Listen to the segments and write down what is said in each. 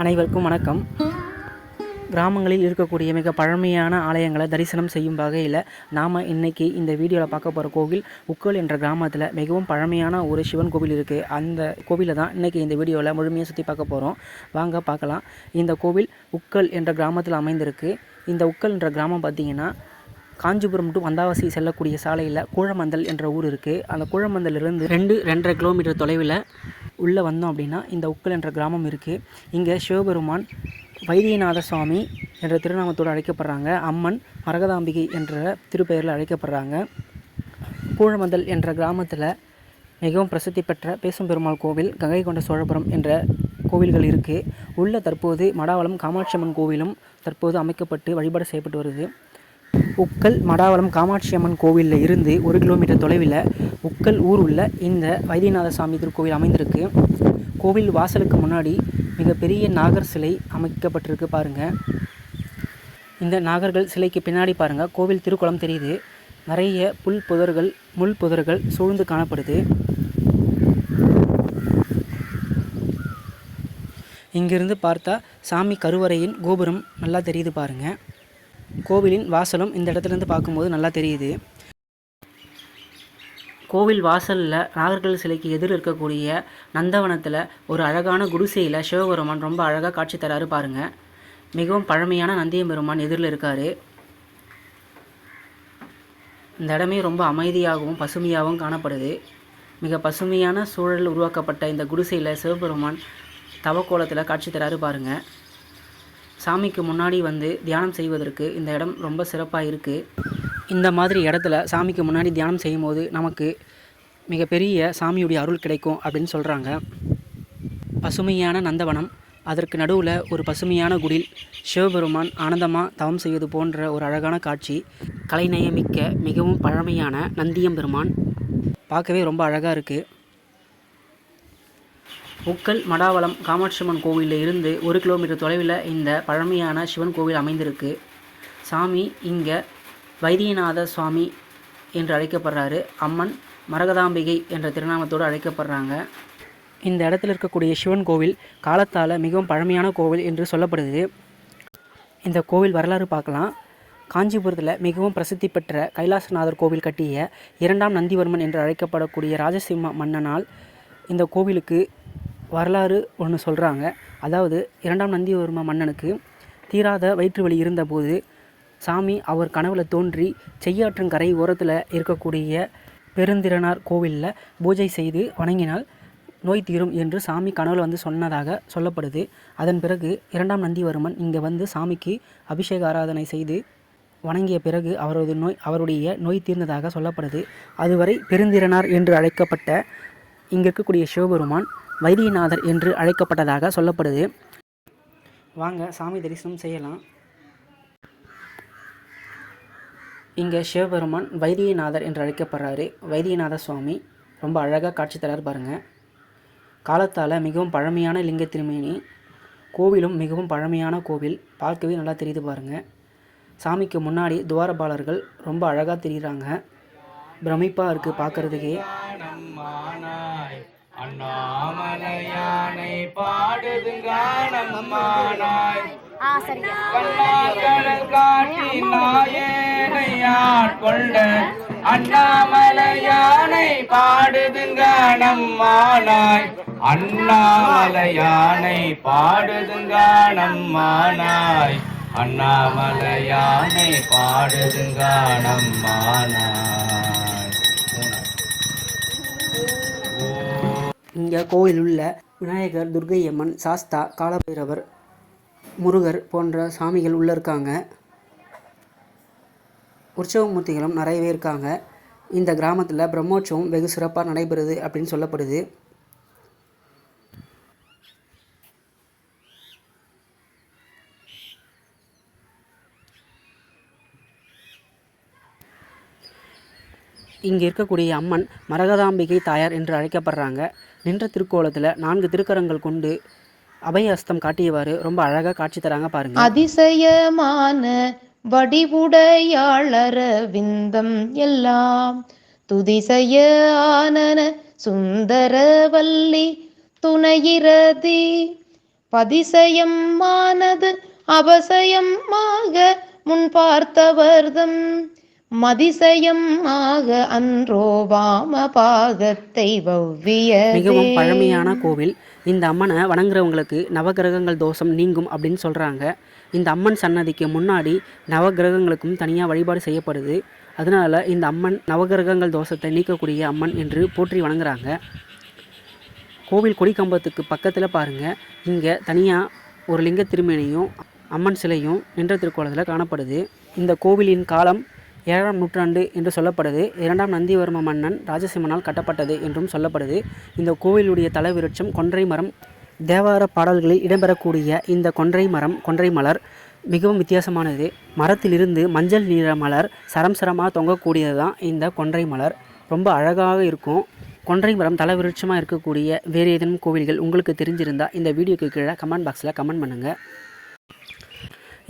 அனைவருக்கும் வணக்கம். கிராமங்களில் இருக்கக்கூடிய மிக பழமையான ஆலயங்களை தரிசனம் செய்யும் வகையில் நாம் இன்றைக்கி இந்த வீடியோவில் பார்க்க போகிற கோவில் உக்கல் என்ற கிராமத்தில் மிகவும் பழமையான ஒரு சிவன் கோவில் இருக்குது. அந்த கோவிலை தான் இன்றைக்கி இந்த வீடியோவில் முழுமையாக சுற்றி பார்க்க போகிறோம். வாங்க பார்க்கலாம். இந்த கோவில் உக்கல் என்ற கிராமத்தில் அமைந்திருக்கு. இந்த உக்கல் என்ற கிராமம் பார்த்திங்கன்னா காஞ்சிபுரம் டு வந்தாவசி செல்லக்கூடிய சாலையில் கூழமந்தல் என்ற ஊர் இருக்குது. அந்த கூழமந்தலிருந்து 2-2.5 கிலோமீட்டர் தொலைவில் உள்ளே வந்தோம் அப்படின்னா இந்த உக்கல் என்ற கிராமம் இருக்குது. இங்கே சிவபெருமான் வைத்தியநாத சுவாமி என்ற திருநாமத்தோடு அழைக்கப்படுறாங்க. அம்மன் மரகதாம்பிகை என்ற திருப்பெயரில் அழைக்கப்படுறாங்க. கூழமந்தல் என்ற கிராமத்தில் மிகவும் பிரசித்தி பெற்ற பேசும் பெருமாள் கோவில், கங்கை கொண்ட சோழபுரம் என்ற கோவில்கள் இருக்குது. உள்ள தற்போது மடாவளம் காமாட்சியம்மன் கோவிலும் தற்போது அமைக்கப்பட்டு வழிபாடு செய்யப்பட்டு வருது. உக்கல் மடாவளம் காமாட்சியம்மன் கோவிலில் இருந்து 1 கிலோமீட்டர் தொலைவில் உக்கல் ஊர் உள்ள இந்த வைத்தியநாத சுவாமி திருக்கோவில் அமைந்திருக்கு. கோவில் வாசலுக்கு முன்னாடி மிகப்பெரிய நாகர் சிலை அமைக்கப்பட்டிருக்கு பாருங்கள். இந்த நாகர்கள் சிலைக்கு பின்னாடி பாருங்கள் கோவில் திருக்குளம் தெரியுது. நிறைய முள் புதர்கள் சூழ்ந்து காணப்படுது. இங்கிருந்து பார்த்தா சாமி கருவறையின் கோபுரம் நல்லா தெரியுது பாருங்கள். கோவிலின் வாசலும் இந்த இடத்துலேருந்து பார்க்கும்போது நல்லா தெரியுது. கோவில் வாசலில் நாகர்கள் சிலைக்கு எதிர் இருக்கக்கூடிய நந்தவனத்தில் ஒரு அழகான குடிசையில் சிவபெருமான் ரொம்ப அழகாக காட்சி தராரு பாருங்கள். மிகவும் பழமையான நந்தியம்பெருமான் எதிரில் இருக்கார். இந்த இடமே ரொம்ப அமைதியாகவும் பசுமையாகவும் காணப்படுது. மிக பசுமையான சூழல் உருவாக்கப்பட்ட இந்த குடிசையில் சிவபெருமான் தவக்கோலத்தில் காட்சி தராரு பாருங்கள். சாமிக்கு முன்னாடி வந்து தியானம் செய்வதற்கு இந்த இடம் ரொம்ப சிறப்பாக இருக்குது. இந்த மாதிரி இடத்துல சாமிக்கு முன்னாடி தியானம் செய்யும் போது நமக்கு மிகப்பெரிய சாமியுடைய அருள் கிடைக்கும் அப்படின்னு சொல்கிறாங்க. பசுமையான நந்தவனம், அதற்கு நடுவில் ஒரு பசுமையான குடில், சிவபெருமான் ஆனந்தமாக தவம் செய்வது போன்ற ஒரு அழகான காட்சி. கலைநயமிக்க மிகவும் பழமையான நந்தியம்பெருமான் பார்க்கவே ரொம்ப அழகாக இருக்குது. உக்கல் மடாவளம் காமாட்சியம்மன் கோவிலில் இருந்து 1 கிலோமீட்டர் தொலைவில் இந்த பழமையான சிவன் கோவில் அமைந்திருக்கு. சாமி இங்கே வைத்தியநாத சுவாமி என்று அழைக்கப்படுறாரு. அம்மன் மரகதாம்பிகை என்ற திருநாமத்தோடு அழைக்கப்படுறாங்க. இந்த இடத்துல இருக்கக்கூடிய சிவன் கோவில் காலத்தால் மிகவும் பழமையான கோவில் என்று சொல்லப்படுது. இந்த கோவில் வரலாறு பார்க்கலாம். காஞ்சிபுரத்தில் மிகவும் பிரசித்தி பெற்ற கைலாசநாதர் கோவில் கட்டிய 2ஆம் நந்திவர்மன் என்று அழைக்கப்படக்கூடிய ராஜசிம்ம மன்னனால் இந்த கோவிலுக்கு வரலாறு ஒன்று சொல்கிறாங்க. அதாவது 2ஆம் நந்திவர்ம மன்னனுக்கு தீராத வயிற்று வலி இருந்தபோது சாமி அவர் கனவுல தோன்றி செய்யாற்றங்கரை ஓரத்தில் இருக்கக்கூடிய பெருந்திறனார் கோவிலில் பூஜை செய்து வணங்கினால் நோய் தீரும் என்று சாமி கனவுல வந்து சொன்னதாக சொல்லப்படுது. அதன் பிறகு 2ஆம் நந்திவர்மன் இங்கே வந்து சாமிக்கு அபிஷேக ஆராதனை செய்து வணங்கிய பிறகு அவருடைய நோய் தீர்ந்ததாக சொல்லப்படுது. அதுவரை பெருந்திறனார் என்று அழைக்கப்பட்ட இங்கே இருக்கக்கூடிய சிவபெருமான் வைத்தியநாதர் என்று அழைக்கப்பட்டதாக சொல்லப்படுது. வாங்க சாமி தரிசனம் செய்யலாம். இங்கே சிவபெருமான் வைத்தியநாதர் என்று அழைக்கப்படுறாரு. வைத்தியநாத சுவாமி ரொம்ப அழகாக காட்சி தரார் பாருங்கள். காலத்தால் மிகவும் பழமையான லிங்க திருமேனி. கோவிலும் மிகவும் பழமையான கோவில், பார்க்கவே நல்லா தெரியுது பாருங்கள். சாமிக்கு முன்னாடி துவாரபாலர்கள் ரொம்ப அழகாக தெரியுறாங்க. பிரமிப்பாக இருக்குது பார்க்குறதுக்கே. அண்ணாமலையானை பாடுதுங்கானம்மானாய் கண்ணாக்கடல் காட்டி நாயேனையாட் கொண்ட அண்ணாமலையானை பாடுதுங்கானம்மானாய் அண்ணாமலையானை பாடுதுங்கானம்மானாய் அண்ணாமலையானை பாடுதுங்கானம்மானாய். இங்கே கோவில் உள்ள விநாயகர், துர்க்கையம்மன், சாஸ்தா, காலபைரவர், முருகர் போன்ற சாமிகள் உள்ளே இருக்காங்க. உற்சவமூர்த்திகளும் நிறையவே இருக்காங்க. இந்த கிராமத்தில் பிரம்மோற்சவம் வெகு சிறப்பாக நடைபெறுது அப்படின்னு சொல்லப்படுது. இங்கே இருக்கக்கூடிய அம்மன் மரகதாம்பிகை தாயார் என்று அழைக்கப்படுறாங்க. நின்ற திருக்கோலத்தில் 4 திருக்கரங்கள் கொண்டு அபயஹஸ்தம் காட்டியவாறு ரொம்ப அழகாக காட்சி தராங்க பாருங்க. அதிசயமான வடிவுடையாளரவிந்தம் எல்லாம் துதிசய ஆனன சுந்தரவல்லி துணையிரதி பதிசயமானது அபசயமாக முன் பார்த்தவர்தம் மதிசயம் ஆக அன்றோ வாம பாகத்தை வவ்விய. மிகவும் பழமையான கோவில். இந்த அம்மனை வணங்குறவங்களுக்கு நவகிரகங்கள் தோஷம் நீங்கும் அப்படின்னு சொல்கிறாங்க. இந்த அம்மன் சன்னதிக்கு முன்னாடி நவகிரகங்களுக்கும் தனியாக வழிபாடு செய்யப்படுது. அதனால் இந்த அம்மன் நவகிரகங்கள் தோஷத்தை நீக்கக்கூடிய அம்மன் என்று போற்றி வணங்குறாங்க. கோவில் கொடிக்கம்பத்துக்கு பக்கத்தில் பாருங்கள், இங்கே தனியாக ஒரு லிங்க திருமேனியும் அம்மன் சிலையும் நின்ற திருக்கோலத்தில் காணப்படுது. இந்த கோவிலின் காலம் 7ஆம் நூற்றாண்டு என்று சொல்லப்படுது. 2ஆம் நந்திவர்ம மன்னன் ராஜசிம்மனால் கட்டப்பட்டது என்றும் சொல்லப்படுது. இந்த கோவிலுடைய தலவிருட்சம் கொன்றை மரம். தேவார பாடல்களில் இடம்பெறக்கூடிய இந்த கொன்றை மரம், கொன்றை மலர் மிகவும் வித்தியாசமானது. மரத்திலிருந்து மஞ்சள் நிற மலர் சரம் சரமாக தொங்கக்கூடியது தான் இந்த கொன்றை மலர். ரொம்ப அழகாக இருக்கும். கொன்றை மரம் தலவிருட்சமாக இருக்கக்கூடிய வேறு ஏதேனும் கோவில்கள் உங்களுக்கு தெரிஞ்சிருந்தால் இந்த வீடியோக்கு கீழே கமெண்ட் பாக்ஸில் கமெண்ட் பண்ணுங்கள்.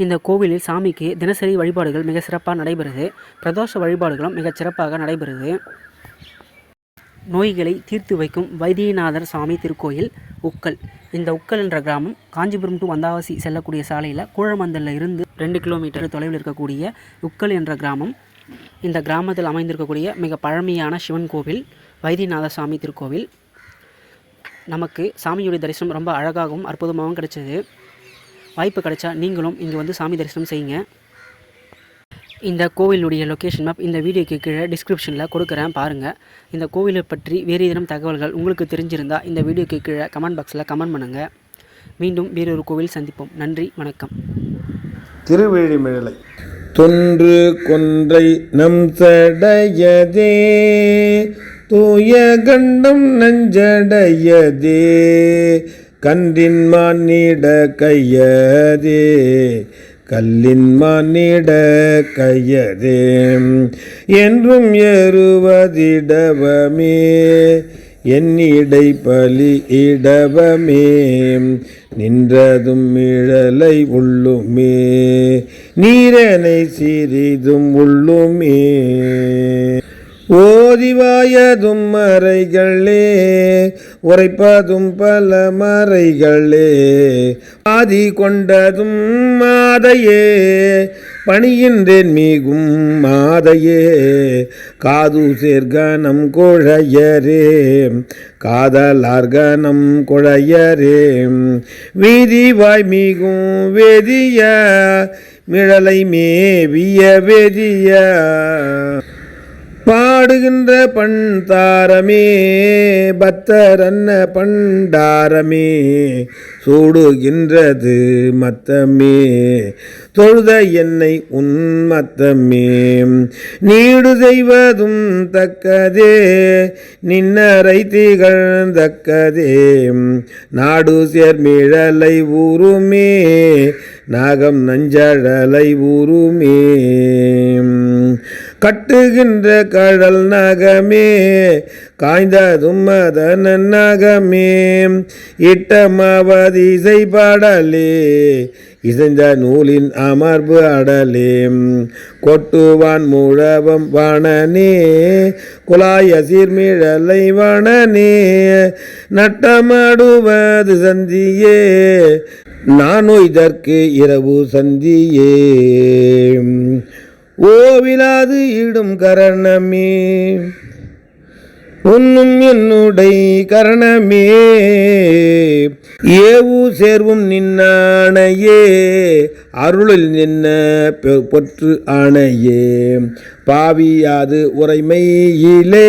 இந்த கோவிலில் சாமிக்கு தினசரி வழிபாடுகள் மிக சிறப்பாக நடைபெறுது. பிரதோஷ வழிபாடுகளும் மிகச் சிறப்பாக நடைபெறுது. நோய்களை தீர்த்து வைக்கும் வைத்தியநாதர் சாமி திருக்கோயில் உக்கல். இந்த உக்கல் என்ற கிராமம் காஞ்சிபுரம் டு வந்தாவாசி செல்லக்கூடிய சாலையில் கூழமந்தலில் இருந்து 2 கிலோமீட்டர் தொலைவில் இருக்கக்கூடிய உக்கல் என்ற கிராமம். இந்த கிராமத்தில் அமைந்திருக்கக்கூடிய மிக பழமையான சிவன் கோவில் வைத்தியநாதர் சாமி திருக்கோவில். நமக்கு சாமியுடைய தரிசனம் ரொம்ப அழகாகவும் அற்புதமாகவும் கிடைச்சது. வாய்ப்பு கிடைச்சா நீங்களும் இங்கே வந்து சாமி தரிசனம் செய்யுங்க. இந்த கோவிலுடைய லொக்கேஷன் மேப் இந்த வீடியோக்கு கீழே டிஸ்கிரிப்ஷனில் கொடுக்குறேன் பாருங்கள். இந்த கோவிலை பற்றி வேறு ஏதேனும் தகவல்கள் உங்களுக்கு தெரிஞ்சிருந்தால் இந்த வீடியோக்கு கீழே கமெண்ட் பாக்ஸில் கமெண்ட் பண்ணுங்கள். மீண்டும் வேறொரு கோவில் சந்திப்போம். நன்றி, வணக்கம். திருவேழிமிழலை தொன்று கொன்றை நம் சடையதே தூய கண்டம் நஞ்சடையதே கன்றின் மானிட கையதே கல்லின் மானிட கையதே என்றும் ஏறுவதிடவமே என்னிடை பலி இடவமே நின்றதும் இழலை உள்ளுமே நீரனை சிறிதும் உள்ளுமே ஓதிவாயதும் மறைகளே உரைப்பதும் பல மறைகளே ஆதி கொண்டதும் மாதையே பணியின்றேன் மிகும் மாதையே காது சேர்கனம் குழையரே காதலார்கனம் குழையரே வீதிவாய் மிகும் வேதிய மிழலை மேவிய வேதிய பாடுகின்ற பண்தாரமே பத்தரன்ன பண்டாரமே சூடுகின்றது மத்தமே தொழுத என்னை உன்மத்தமே நீடு செய்வதும் தக்கதே நின்னரை திகழ்ந்தக்கதே நாடு சேர்மிழலை ஊருமே நாகம் நஞ்சழலை ஊருமே கட்டுகின்ற கடல் நகமே காய்ந்ததும் அதன் நகமே இட்டமாவது இசை பாடலே இசைந்த நூலின் அமர்பு அடலே கொட்டுவான் முழவம் வாணனே குலாய சீர்மிழலை வாணனே நட்டமாடுவது சந்தியே நானோ இதற்கு இரவு சந்தியே ஓவிலாது இடும் கரணமே உன்னும் என்னுடை கரணமே ஏவு சேர்வும் நின்னானையே அருளில் நின்ன பொற்று ஆணையே பாவியாது உரைமையிலே